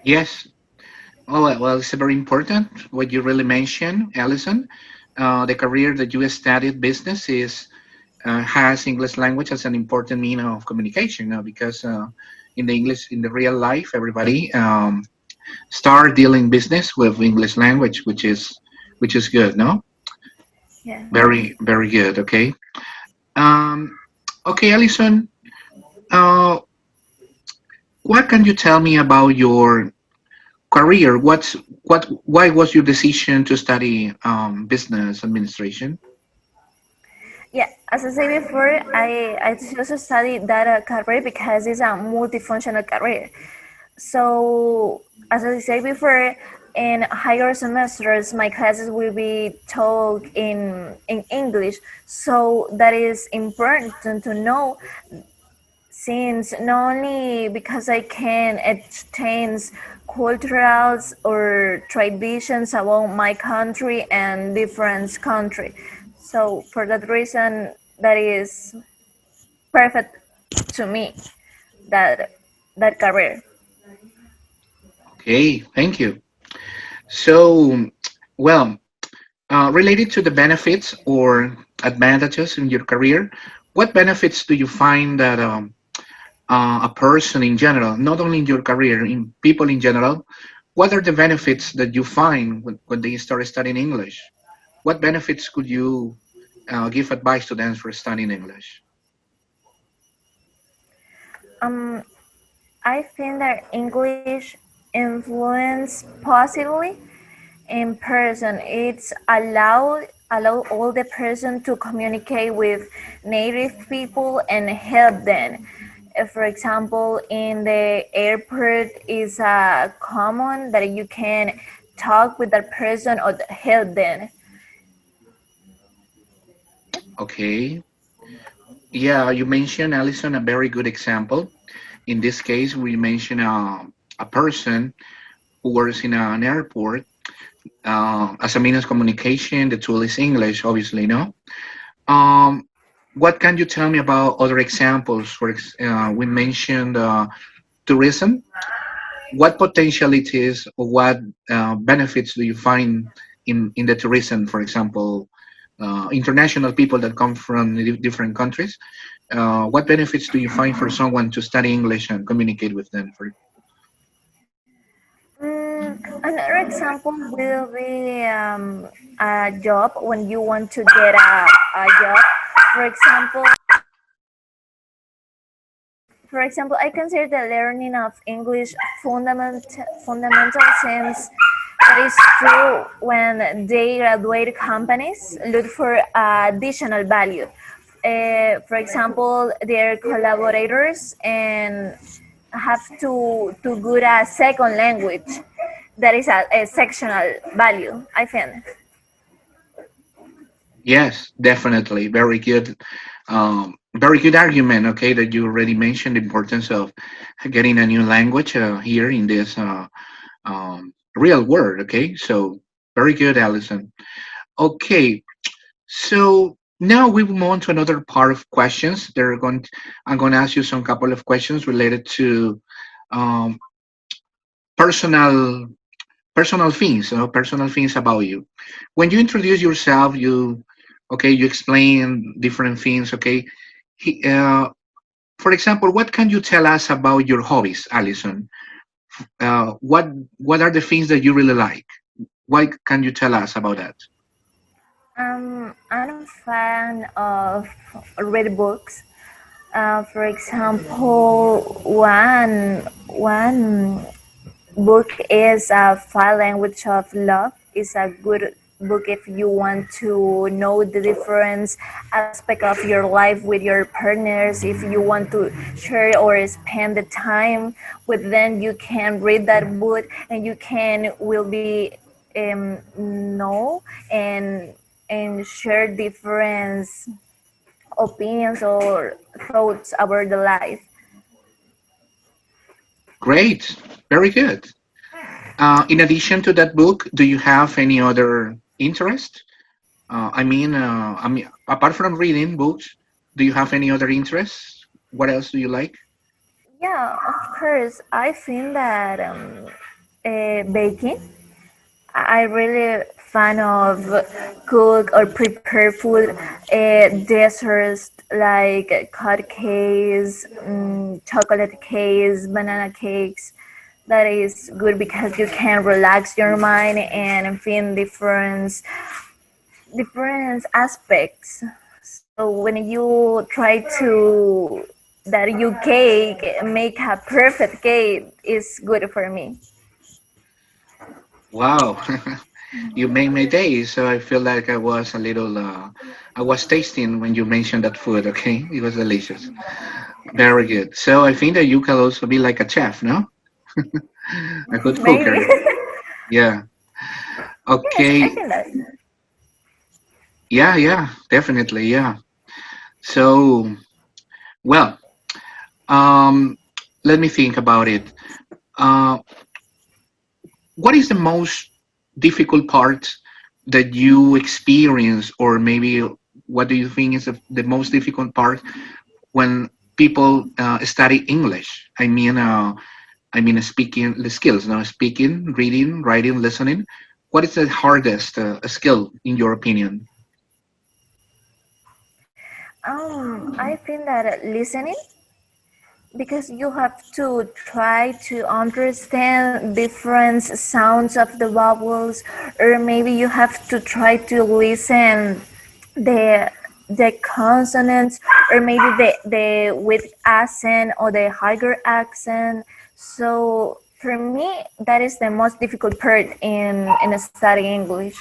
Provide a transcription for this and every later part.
Yes. Oh, well, it's very important what you really mentioned, Alison. The career that you studied, business, is has English language as an important mean of communication now because in the English, in the real life, everybody start dealing business with English language, which is good, no? Yeah. Very good. Okay. Um, okay, Alison. Uh, what can you tell me about your career? Why was your decision to study business administration? Yeah, as I said before, I chose to study that career because it's a multifunctional career. So, as I said before, in higher semesters, my classes will be taught in English. So that is important to know, since not only because I can exchange cultures or traditions about my country and different country. So for that reason, that is perfect to me, that that career. Okay, thank you. So, well, related to the benefits or advantages in your career, what benefits do you find that a person in general, not only in your career, in people in general, what are the benefits that you find when they start studying English? What benefits could you give advice to them for studying English? Um, I think that English influence positively in person. It's allow all the person to communicate with native people and help them. For example, in the airport is common that you can talk with that person or help them. Okay. Yeah, you mentioned, Alison, a very good example. In this case, we mentioned a person who works in an airport. As a means of communication, the tool is English, obviously, no? Um, what can you tell me about other examples? We mentioned tourism. What potentialities or what benefits do you find in the tourism, for example, international people that come from different countries? What benefits do you find for someone to study English and communicate with them? Another example will be a job when you want to get a job. For example, I consider the learning of English fundamental since that is true when they graduate companies look for additional value. For example, their collaborators and have to good a second language. That is a sectional value, I think. Yes, definitely. Very good argument. Okay, that you already mentioned the importance of getting a new language here in this real world. Okay, so very good, Alison. Okay, so now we move on to another part of questions. I'm going to ask you some couple of questions related to um, personal personal things about you. When you introduce yourself, you explain different things. Okay, He- uh, for example, what can you tell us about your hobbies, Alison? What are the things that you really like? What can you tell us about that? I'm a fan of read books. For example, one book is a Five Language of Love. It's a good book if you want to know the different aspect of your life with your partners. If you want to share or spend the time with them, you can read that book and you can will be know and share different opinions or thoughts about the life. Great, very good. In addition to that book, do you have any other interest? Apart from reading books, do you have any other interests? What else do you like? Yeah, of course. I think that baking. I really fan of cook or prepare food, desserts like cupcakes, chocolate cakes, banana cakes. That is good because you can relax your mind and feel different aspects. So when you try to that you cake make a perfect cake is good for me. Wow, you made my day. So I feel like I was a little, I was tasting when you mentioned that food. Okay, it was delicious. Very good. So I think that you can also be like a chef, no? A good Maybe. cooker. Yeah. Yes, I Okay. think that. Yeah, yeah, definitely. Yeah. So, well, um, let me think about it. Uh, what is the most difficult part that you experience, or maybe what do you think is the most difficult part when people study English? I mean, speaking the skills, now speaking, reading, writing, listening. What is the hardest skill in your opinion? I think that listening because you have to try to understand different sounds of the vowels, or maybe you have to try to listen the the consonants, or maybe the with accent or the higher accent. So for me, that is the most difficult part in studying English,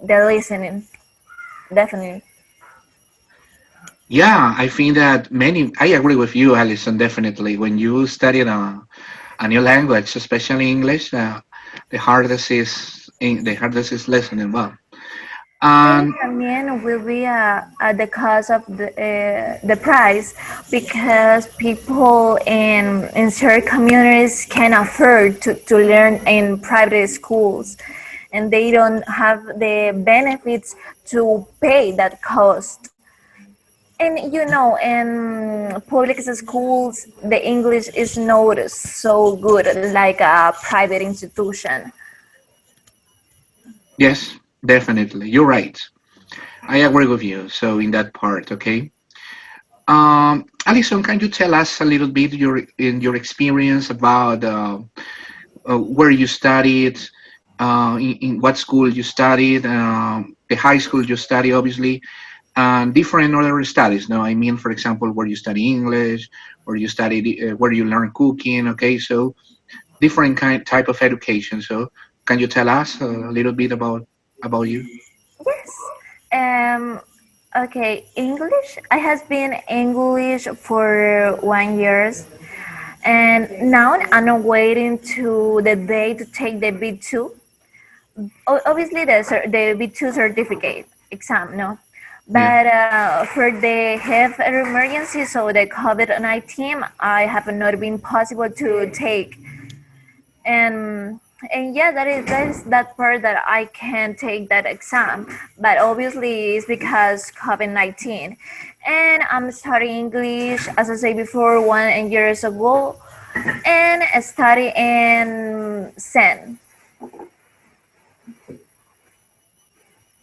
the listening, definitely. Yeah, I think that many. I agree with you, Alison. Definitely, when you study a new language, especially English, the hardest is listening well. Maybe And también will be the cost of the price because people in certain communities can afford to learn in private schools and they don't have the benefits to pay that cost. And you know, in public schools, the English is not so good like a private institution. yes, definitely, you're right. I agree with you. So in that part, okay. Alison, can you tell us a little bit your experience about where you studied, in what school you studied, the high school you studied, obviously, and different other studies. No, I mean, for example, where you study English, where you studied, where you learn cooking. Okay, so different kind type of education. So can you tell us a little bit about you? Yes. Um, okay, English. I has been English for 1 year, and now I'm waiting to the day to take the B2. Obviously, the B2 certificate exam, no. Yeah. But for the health emergency, so the COVID-19, I have not been possible to take, and yeah, that is that part that I can take that exam, but obviously it's because COVID-19, and I'm studying English as I said before 1 years ago, and I study in Sen.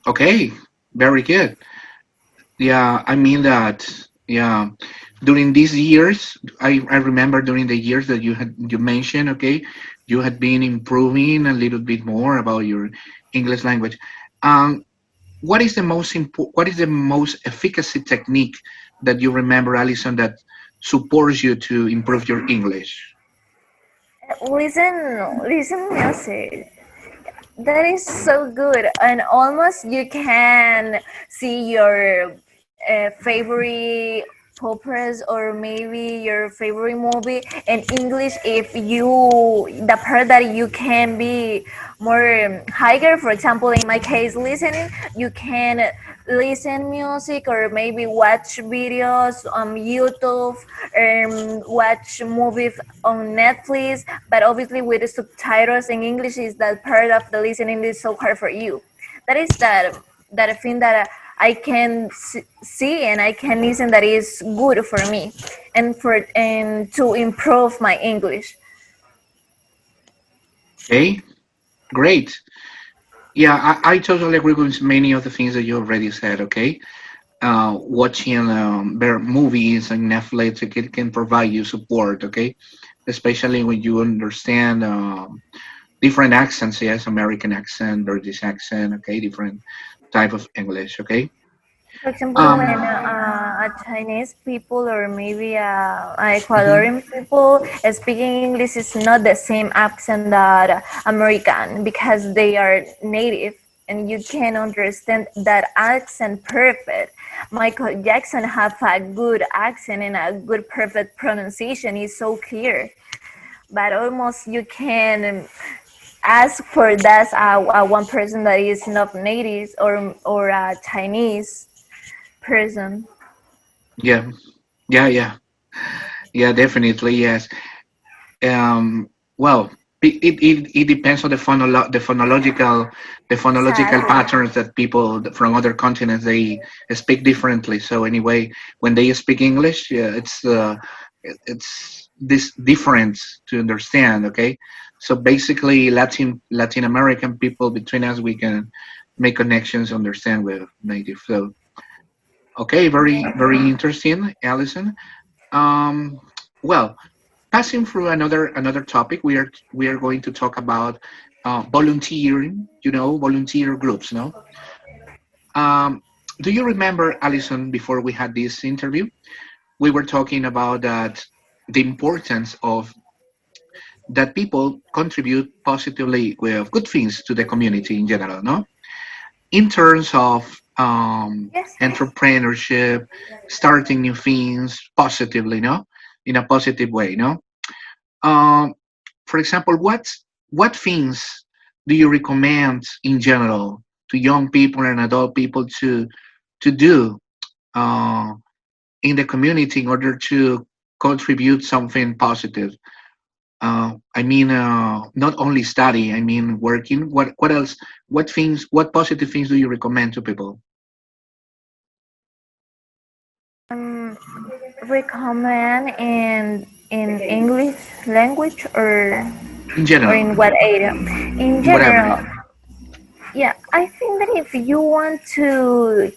Okay. Very good. Yeah, I mean that. Yeah, during these years, I remember during the years that you mentioned. Okay, you had been improving a little bit more about your English language. Um, what is the most efficacy technique that you remember, Alison, that supports you to improve your English? Listen music. That is so good, and almost you can see your favorite poppers or maybe your favorite movie in English. If you the part that you can be more higher, for example, in my case, listening, you can listen music or maybe watch videos on YouTube, watch movies on Netflix, but obviously with the subtitles in English is that part of the listening is so hard for you. That is that thing that I can see and I can listen that is good for me and for and to improve my English. Okay, great. Yeah, I totally agree with many of the things that you already said. Okay, watching their movies and Netflix, it can provide you support. Okay, especially when you understand different accents. Yes, American accent, British accent. Okay, different type of English. Okay. For example, when Um. a Chinese people or maybe a Mhm. Ecuadorian people speaking English is not the same accent that American because they are native and you can understand that accent perfect. Michael Jackson have a good accent and a good perfect pronunciation is so clear, but almost you can ask for that one person that is not native or a Chinese person. Yeah. Yeah. Yeah. Yeah. Definitely. Yes. Well, it depends on the phonological Exactly. patterns that people from other continents they speak differently. So anyway, when they speak English, yeah, it's this difference to understand. Okay, so basically, Latin American people between us, we can make connections, understand with native. So okay, very interesting, Allison. Um, well, passing through another topic, we are going to talk about volunteering. Volunteer groups. No, um, do you remember, Alison? Before we had this interview, we were talking about that the importance of that people contribute positively with good things to the community in general. No, in terms of Yes. entrepreneurship, starting new things positively. No, in a positive way. No. Um, for example, what things do you recommend in general to young people and adult people to do uh, in the community in order to contribute something positive? I mean, not only study. I mean, working. What else? What things? What positive things do you recommend to people Um, recommend in English language in or general? in what area? In In whatever. general, yeah, I think that if you want to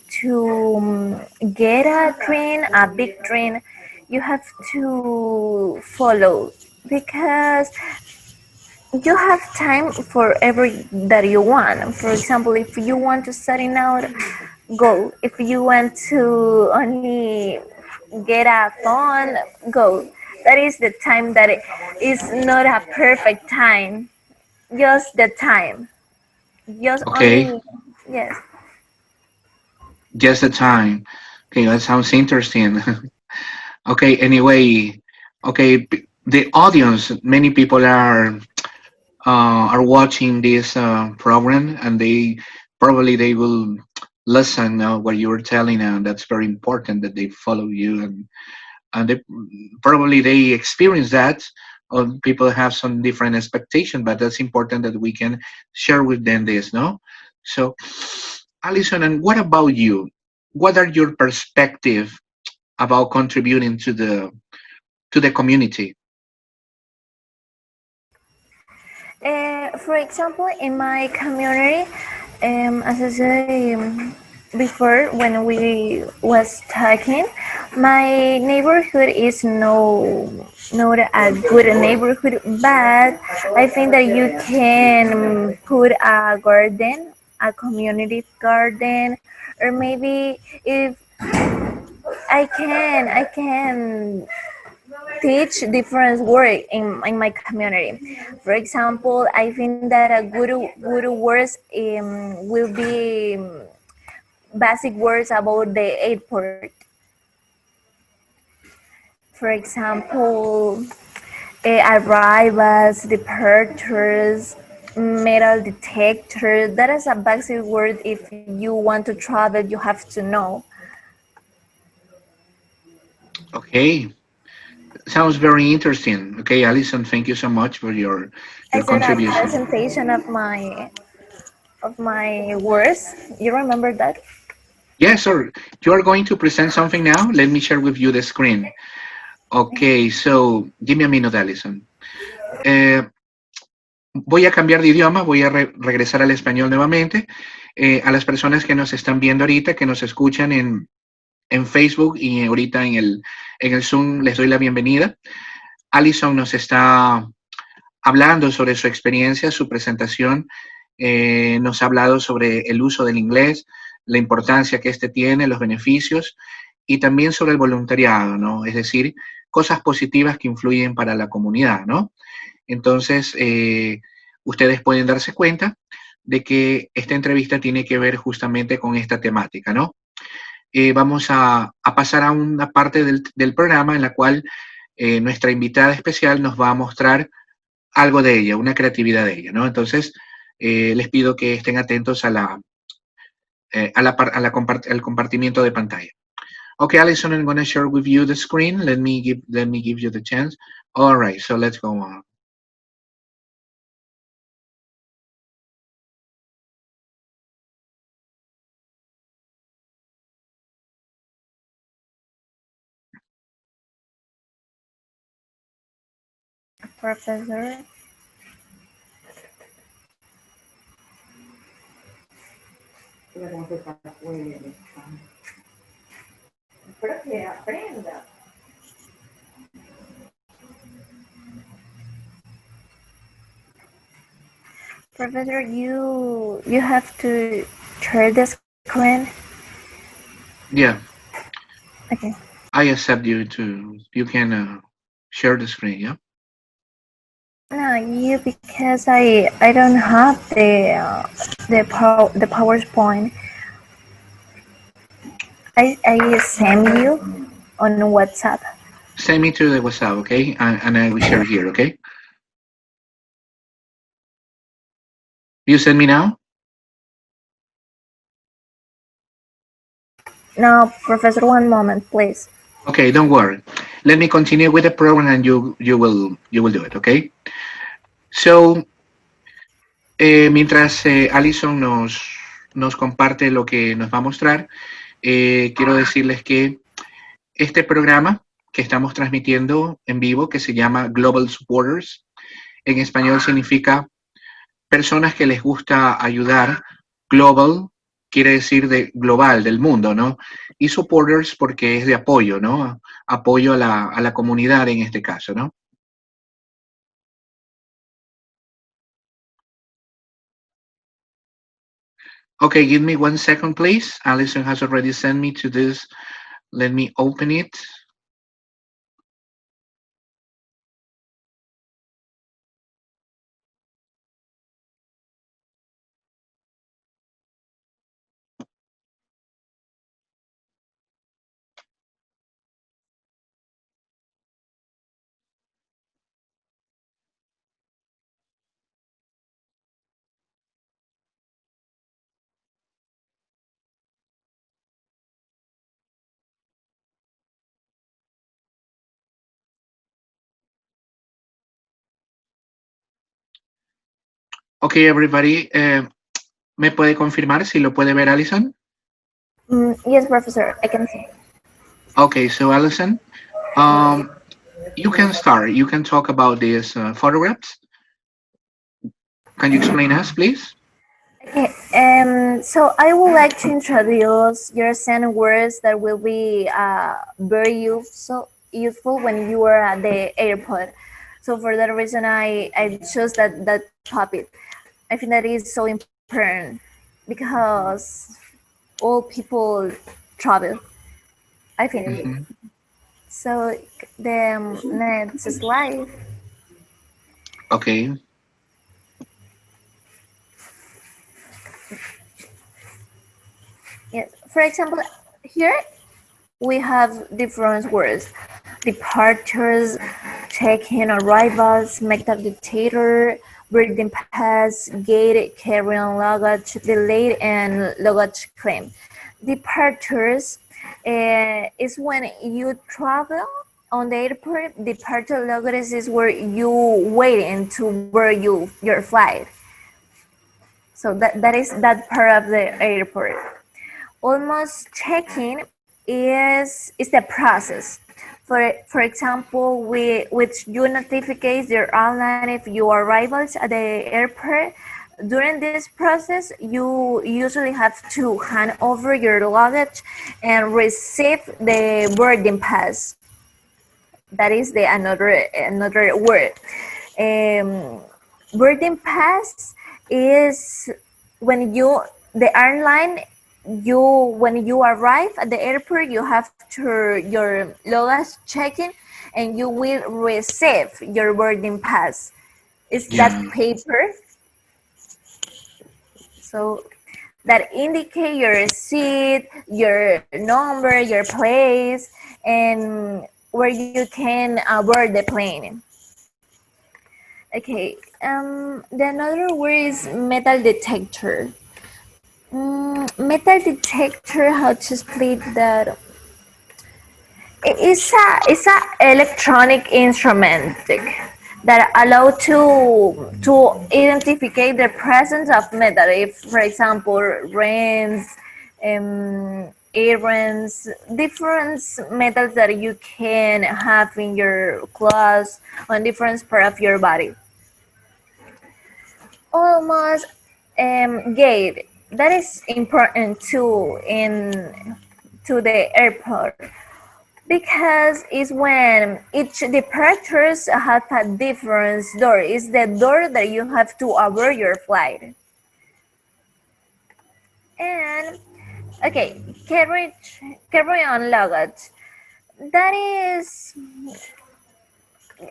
get a dream, a big dream, you have to follow because you have time for every that you want. For example, if you want to study now, go. If you want to only get a phone, go. That is the time that it is not a perfect time. Just the time. Just Okay, only yes. just the time. Okay, that sounds interesting. Okay, anyway, okay, the audience, many people are watching this program, and they will listen what you are telling, and that's very important that they follow you, and probably they experience that. People have some different expectation, but that's important that we can share with them this, no? So, Alison, and what about you? What are your perspective about contributing to the community? For example, in my community, as I say before, when we was talking, my neighborhood is not a good neighborhood, but I think that you can put a garden, a community garden, or maybe if I can teach different words in my community. For example, I think that a good words will be basic words about the airport. For example, arrivals, departures, metal detector. That is a basic word. If you want to travel, you have to know. Okay, sounds very interesting. Okay, Alison, thank you so much for your I said a contribution. presentation of my words. You remember that? Yes, sir. You are going to present something now. Let me share with you the screen. Okay, so give me a minute, Alison. Uh, Voy a cambiar de idioma, voy a regresar al español nuevamente. A las personas que nos están viendo ahorita, que nos escuchan en Facebook y ahorita en el Zoom, les doy la bienvenida. Alison nos está hablando sobre su experiencia, su presentación. Nos ha hablado sobre el uso del inglés, la importancia que este tiene, los beneficios y también sobre el voluntariado, ¿no? Es decir, cosas positivas que influyen para la comunidad, ¿no? Entonces, ustedes pueden darse cuenta de que esta entrevista tiene que ver justamente con esta temática, ¿no? Vamos a pasar a una parte del programa en la cual nuestra invitada especial nos va a mostrar algo de ella, una creatividad de ella, ¿no? Entonces, les pido que estén atentos al compartimiento de pantalla. Okay, Alison, I'm going to share with you the screen. Let me give you the chance. All right, so let's go on. Professor. Pero que aprenda. Professor, you have to share the screen. Yeah. Okay. I accept you to. You can share the screen. Yeah. No, you because I don't have the PowerPoint. I send you on WhatsApp. Send me to the WhatsApp, okay? And I will share here, okay? You send me now? No, Professor, one moment, please. Okay, don't worry. Let me continue with the program, and you will do it, okay? So, mientras Alison nos comparte lo que nos va a mostrar, quiero decirles que este programa que estamos transmitiendo en vivo, que se llama Global Supporters, en español significa personas que les gusta ayudar. Global quiere decir de global, del mundo, ¿no? Y supporters porque es de apoyo, ¿no? Apoyo a la comunidad en este caso, ¿no? Okay, give me 1 second, please. Alison has already sent me to this. Let me open it. Okay, everybody, ¿me puede confirmar si lo puede ver Alison? Yes, Professor, I can see. Okay, so Alison, you can start. You can talk about these photographs. Can you explain us, please? Okay, so I would like to introduce your 10 words that will be very useful when you are at the airport. So for that reason, I chose that topic. I think that is so important because all people travel. I think. Mm-hmm. So the next slide. Okay. Yes. For example, here we have different words: departures, check-in arrivals, make up dictator, boarding pass, gate, carry-on luggage, delayed, and luggage claim. Departures is when you travel on the airport. Departure luggage is where you waiting to board your flight. So that is that part of the airport. Almost checking is the process. For example, which you notifies your airline if you arrivals at the airport. During this process, you usually have to hand over your luggage and receive the boarding pass. That is the another word. Um, Boarding pass is when you the airline you when you arrive at the airport you have to your luggage check-in and you will receive your boarding pass. Is that Yeah. paper so that indicate your seat, your number, your place, and where you can board the plane. Okay, the another word is metal detector. Metal detector, how to split that? It's a electronic instrument that allow to identify the presence of metal. If, for example, rings, earrings, different metals that you can have in your clothes on different part of your body. Almost gate that is important too in to the airport because it's when each departures have a different door. It's the door that you have to avoid your flight. And okay, carry on luggage. That is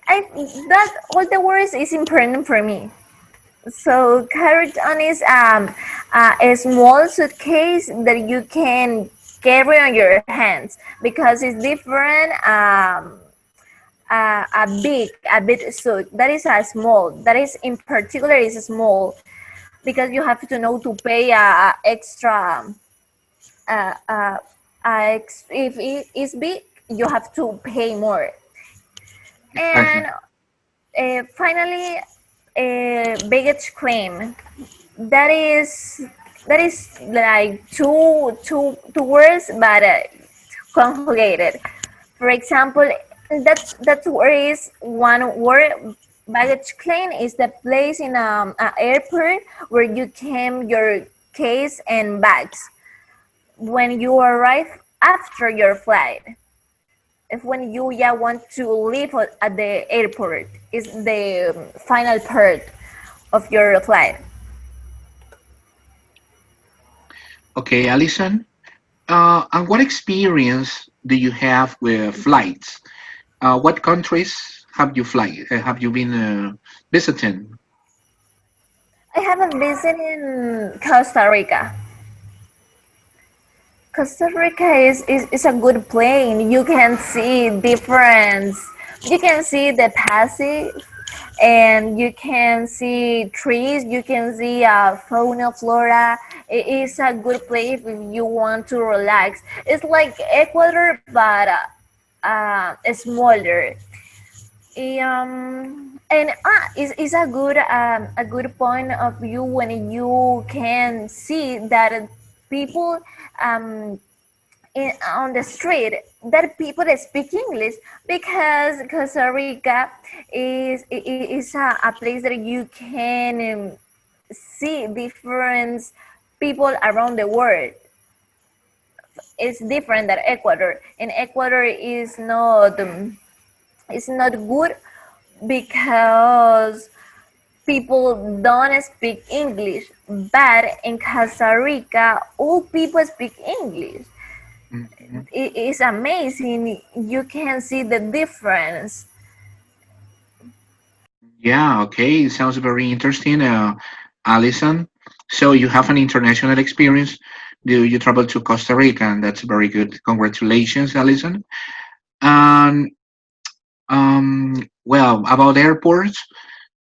I that all the words is important for me. So carry-on is a small suitcase that you can carry on your hands because it's different. A big suit that is a small. That is in particular is small because you have to know to pay extra. Uh, uh, if it is big, you have to pay more. Exactly. And finally, baggage claim. That is that is like two words but conjugated. For example, that word is one word. Baggage claim is the place in an airport where you claim your case and bags when you arrive after your flight. If when you want to leave at the airport is the final part of your flight. Okay, Alison. And what experience do you have with flights? What countries have you been visiting? I have a visit in Costa Rica. Costa Rica is a good plane. You can see difference. You can see the Pacific, and you can see trees. You can see fauna, flora. It is a good place if you want to relax. It's like Ecuador, but smaller. And it's a good point of view when you can see that people um, on the street that people speak English because Costa Rica is a place that you can see different people around the world. It's different than Ecuador. In Ecuador is not good because people don't speak English, but in Costa Rica, all people speak English. Mhm. It is amazing. You can see the difference. Yeah, okay. Sounds very interesting, Alison. So you have an international experience. Do you travel to Costa Rica? And that's very good. Congratulations, Alison. And well, about airports.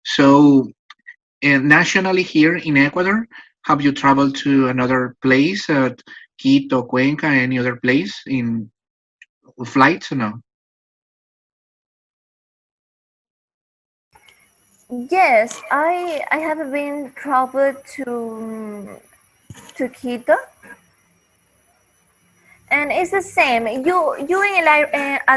So nationally here in Ecuador, have you traveled to another place, Quito, Cuenca, any other place in flights or no? Yes, I have been traveled to Quito And it's the same. At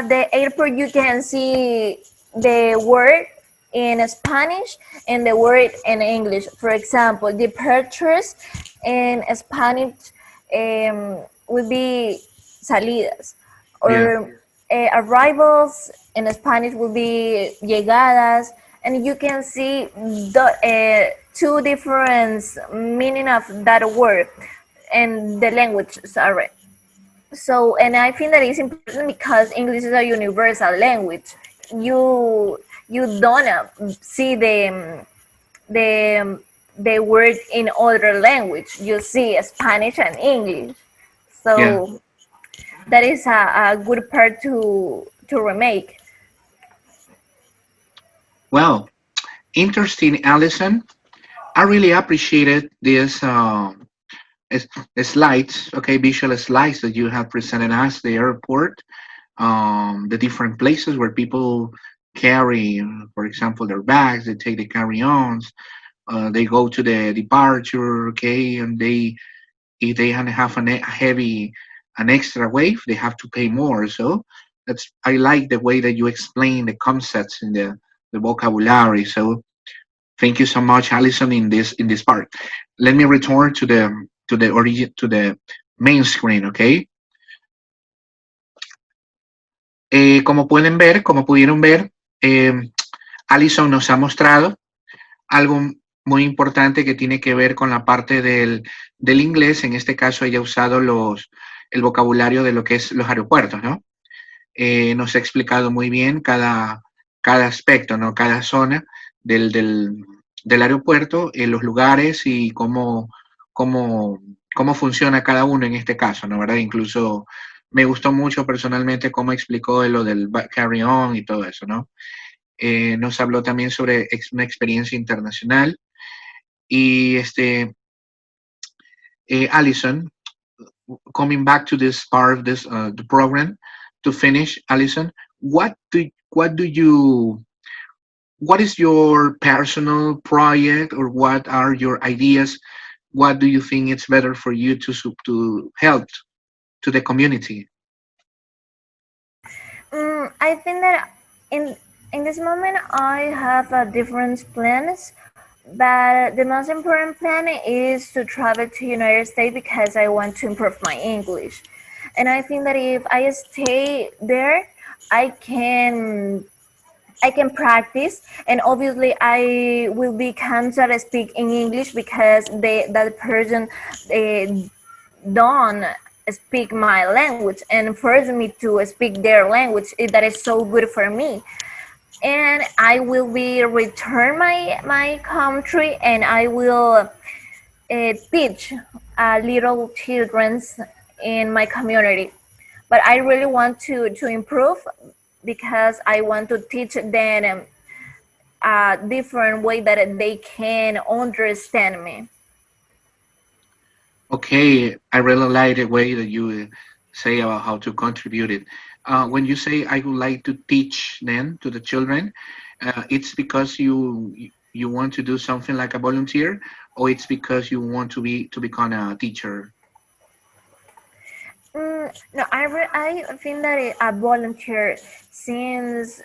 the airport you can see the word in Spanish and the word in English. For example, departures in Spanish would be salidas, Yeah, or arrivals in Spanish would be llegadas, and you can see the two different meaning of that word and the language. Sorry. So, and I think that is important because English is a universal language. You don't see the the word in other language. You see Spanish and English. yeah. So that is a good part to remake. Well, interesting, Allison. I really appreciated this s- slides, okay, visual slides that you have presented us, the airport, the different places where people carry, for example, their bags, they take the carry-ons, they go to the departure, okay, and they if they have an extra wave, they have to pay more. So that's I like the way that you explain the concepts in the vocabulary. So thank you so much, Alison, in this part. Let me return to the origin to the main screen, okay? Como pudieron ver, Alison nos ha mostrado algo muy importante que tiene que ver con la parte del inglés. En este caso, ella ha usado el vocabulario de lo que es los aeropuertos, ¿no? Nos ha explicado muy bien cada aspecto, ¿no? Cada zona del aeropuerto, los lugares y cómo, cómo funciona cada uno en este caso, ¿no? ¿Verdad? Incluso me gustó mucho personalmente cómo explicó de lo del carry-on y todo eso, ¿no? Nos habló también sobre una experiencia internacional y Alison, coming back to this part of this the program to finish, Alison, what do you what is your personal project or what are your ideas? What do you think it's better for you to help to the community? I think that in this moment I have different plans, but the most important plan is to travel to United States because I want to improve my English, and I think that if I stay there, I can I can practice, and obviously I will be confident to speak in English because that person uh, don't speak my language and force me to speak their language. That is so good for me. And I will be return my country, and I will teach little childrens in my community. But I really want to improve because I want to teach them a different way that they can understand me. Okay, I really like the way that you say about how to contribute it. When you say I would like to teach them to the children, it's because you want to do something like a volunteer, or it's because you want to become a teacher. No, I think that a volunteer, since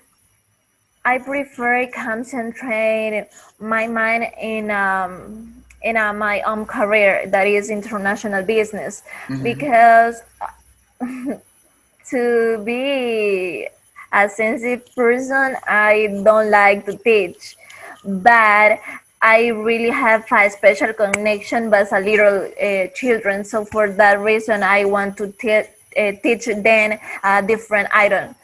I prefer concentrate my mind in my own career, that is international business, Hmm. because to be a sensitive person, I don't like to teach, but I really have a special connection with a little children. So for that reason, I want to teach them a different item.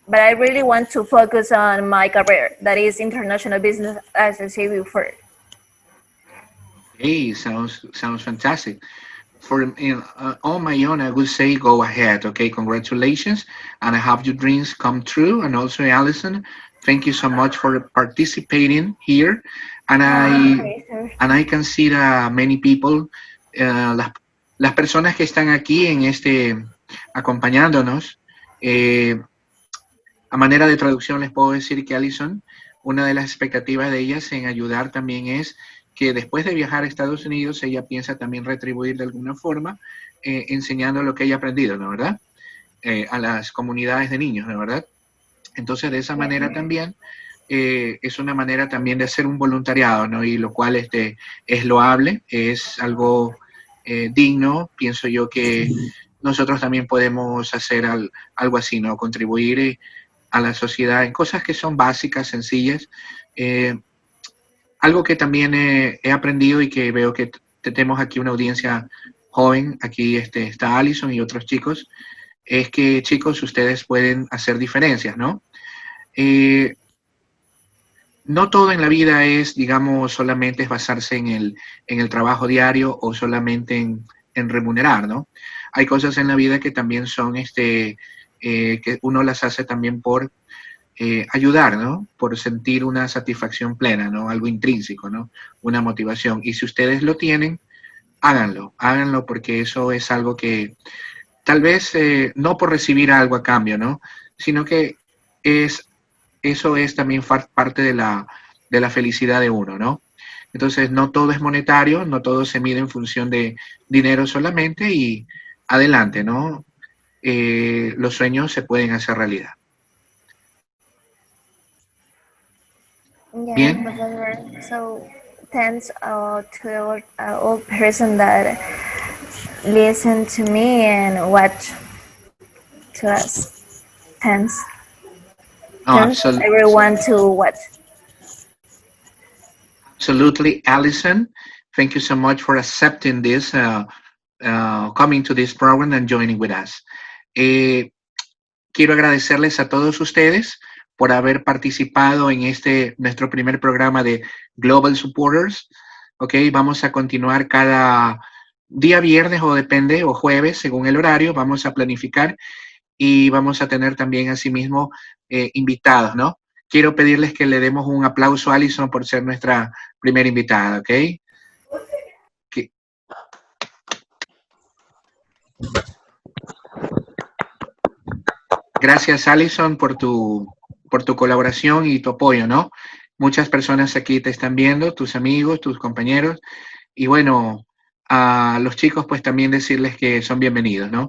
But I really want to focus on my career, that is international business, as I said before. Hey, sounds fantastic. For on my own, I would say go ahead. Okay, congratulations, and I hope your dreams come true. And also, Allison, thank you so much for participating here. And Okay, sir. I can see that many people, las personas que están aquí en acompañándonos. A manera de traducción les puedo decir que Allison, una de las expectativas de ellas en ayudar también es que después de viajar a Estados Unidos, ella piensa también retribuir de alguna forma, enseñando lo que ella ha aprendido, ¿no verdad? A las comunidades de niños, ¿no verdad? Entonces, de esa manera también, es una manera también de hacer un voluntariado, ¿no? Y lo cual es loable, es algo digno. Pienso yo que nosotros también podemos hacer algo así, ¿no? Contribuir a la sociedad en cosas que son básicas, sencillas. Algo que también he aprendido y que veo que tenemos aquí una audiencia joven, aquí está Alison y otros chicos, es que, chicos, ustedes pueden hacer diferencias, ¿no? No todo en la vida es, digamos, solamente es basarse en el trabajo diario o solamente en remunerar, ¿no? Hay cosas en la vida que también son, que uno las hace también por ayudar, ¿no? Por sentir una satisfacción plena, ¿no? Algo intrínseco, ¿no? Una motivación. Y si ustedes lo tienen, háganlo porque eso es algo que tal vez no por recibir algo a cambio, ¿no? Sino que eso es también parte de la felicidad de uno, ¿no? Entonces, no todo es monetario, no todo se mide en función de dinero solamente y adelante, ¿no? Los sueños se pueden hacer realidad. Yeah, Bien. Professor. So, thanks to all person that listen to me and watch to us. Thanks. Thanks everyone to watch. Absolutely, Alison. Thank you so much for accepting this, coming to this program and joining with us. Quiero agradecerles a todos ustedes por haber participado en nuestro primer programa de Global Supporters. Ok, vamos a continuar cada día viernes o depende, o jueves, según el horario, vamos a planificar y vamos a tener también asimismo invitados, ¿no? Quiero pedirles que le demos un aplauso a Alison por ser nuestra primera invitada, ¿ok? Gracias, Alison, por tu colaboración y tu apoyo, ¿no? Muchas personas aquí te están viendo, tus amigos, tus compañeros, y bueno, a los chicos pues también decirles que son bienvenidos, ¿no?